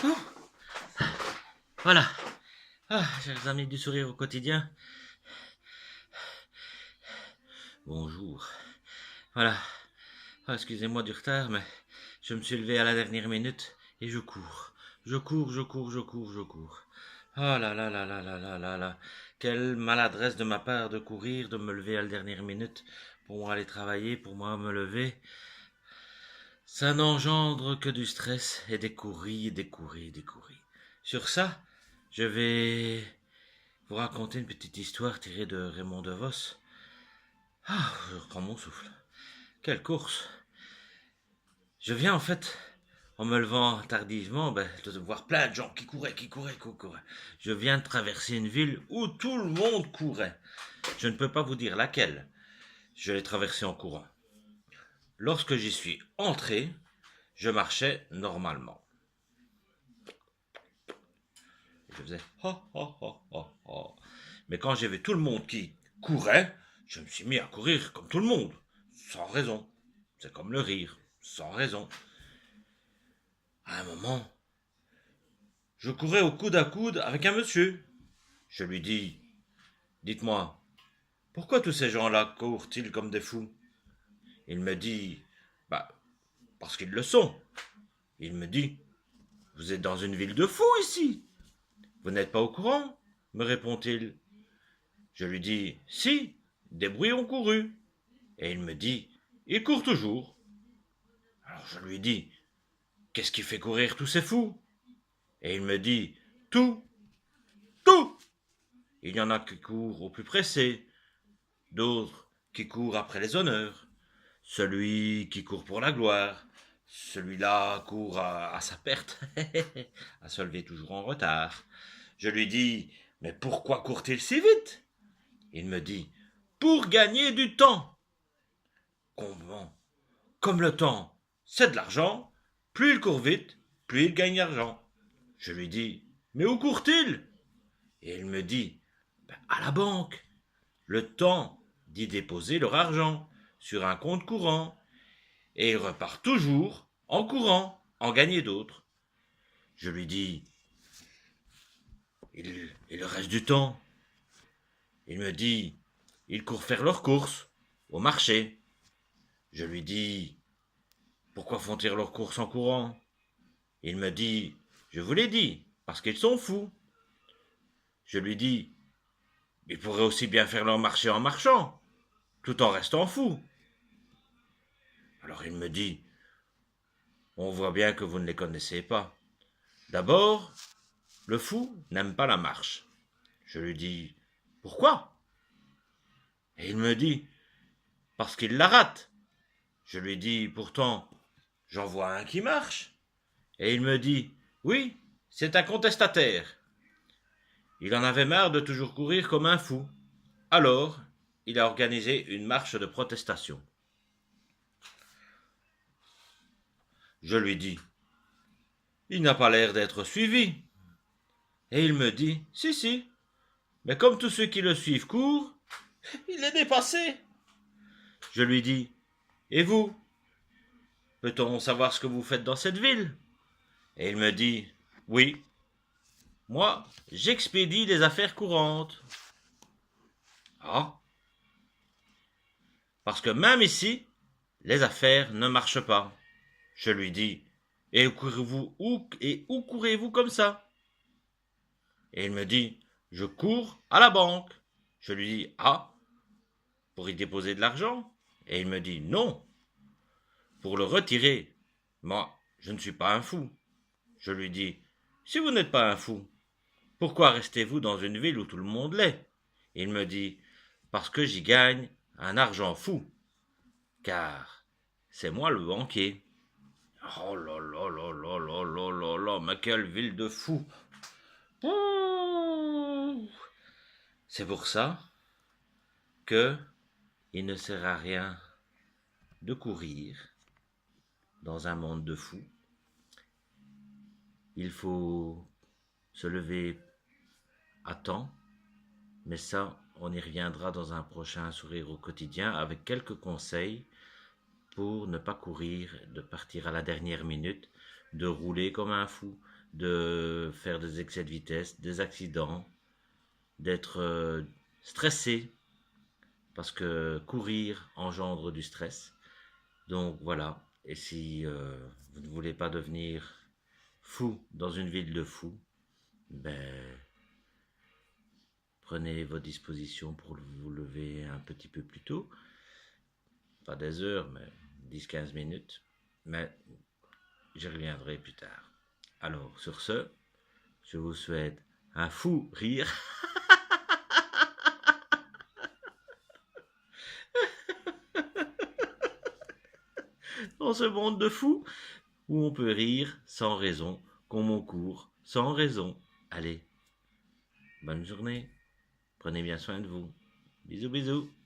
Ouh, voilà. Chers amis du sourire au quotidien. Bonjour. Voilà. Excusez-moi du retard, mais je me suis levé à la dernière minute et je cours. Je cours. Oh là là là là là là là là. Quelle maladresse de ma part de courir, de me lever à la dernière minute pour moi aller travailler, pour moi me lever. Ça n'engendre que du stress et des courris. Sur ça, je vais vous raconter une petite histoire tirée de Raymond DeVos. Je reprends mon souffle. Quelle course! Je viens en fait, en me levant tardivement, de voir plein de gens qui couraient. Je viens de traverser une ville où tout le monde courait. Je ne peux pas vous dire laquelle. Je l'ai traversée en courant. Lorsque j'y suis entré, je marchais normalement. Je faisais Mais quand j'ai vu tout le monde qui courait, je me suis mis à courir comme tout le monde, sans raison. C'est comme le rire, sans raison. À un moment, je courais au coude à coude avec un monsieur. Je lui dis, dites-moi, pourquoi tous ces gens-là courent-ils comme des fous? Il me dit, parce qu'ils le sont. Il me dit, vous êtes dans une ville de fous ici. Vous n'êtes pas au courant, me répond-il. Je lui dis, si, des bruits ont couru. Et il me dit, ils courent toujours. Alors je lui dis, qu'est-ce qui fait courir tous ces fous? Et il me dit, tout. Il y en a qui courent au plus pressé, d'autres qui courent après les honneurs. Celui qui court pour la gloire, celui-là court à sa perte, à se lever toujours en retard. Je lui dis, mais pourquoi court-il si vite? Il me dit, pour gagner du temps. Comment? Comme le temps, c'est de l'argent, plus il court vite, plus il gagne d'argent. Je lui dis, mais où court-il? Et il me dit, à la banque. Le temps d'y déposer leur argent sur un compte courant, et ils repartent toujours en courant, en gagner d'autres. Je lui dis, il le reste du temps. Il me dit, ils courent faire leurs courses au marché. Je lui dis, pourquoi font-ils leurs courses en courant? Il me dit, je vous l'ai dit, parce qu'ils sont fous. Je lui dis, ils pourraient aussi bien faire leur marché en marchant, tout en restant fous. Alors il me dit, on voit bien que vous ne les connaissez pas. D'abord, le fou n'aime pas la marche. Je lui dis, pourquoi? Et il me dit, parce qu'il la rate. Je lui dis, pourtant, j'en vois un qui marche. Et il me dit, oui, c'est un contestataire. Il en avait marre de toujours courir comme un fou. Alors, il a organisé une marche de protestation. Je lui dis, il n'a pas l'air d'être suivi. Et il me dit, si, mais comme tous ceux qui le suivent courent, il est dépassé. Je lui dis, et vous? Peut-on savoir ce que vous faites dans cette ville? Et il me dit, oui, moi, j'expédie les affaires courantes. Ah, parce que même ici, les affaires ne marchent pas. Je lui dis, et où courez-vous comme ça? Et il me dit, je cours à la banque. Je lui dis, pour y déposer de l'argent? Et il me dit, non, pour le retirer. Moi, je ne suis pas un fou. Je lui dis, si vous n'êtes pas un fou, pourquoi restez-vous dans une ville où tout le monde l'est? Il me dit, parce que j'y gagne un argent fou, car c'est moi le banquier. Oh là là là là là là là là, mais quelle ville de fous! C'est pour ça que il ne sert à rien de courir dans un monde de fous. Il faut se lever à temps, mais ça, on y reviendra dans un prochain sourire au quotidien avec quelques conseils pour ne pas courir, de partir à la dernière minute, de rouler comme un fou, de faire des excès de vitesse, des accidents, d'être stressé, parce que courir engendre du stress. Donc voilà, et si vous ne voulez pas devenir fou dans une ville de fous, ben, prenez vos dispositions pour vous lever un petit peu plus tôt. Pas des heures, mais 10-15 minutes. Mais j'y reviendrai plus tard. Alors, sur ce, je vous souhaite un fou rire dans ce monde de fous où on peut rire sans raison, comme on court sans raison. Allez, bonne journée. Prenez bien soin de vous. Bisous, bisous.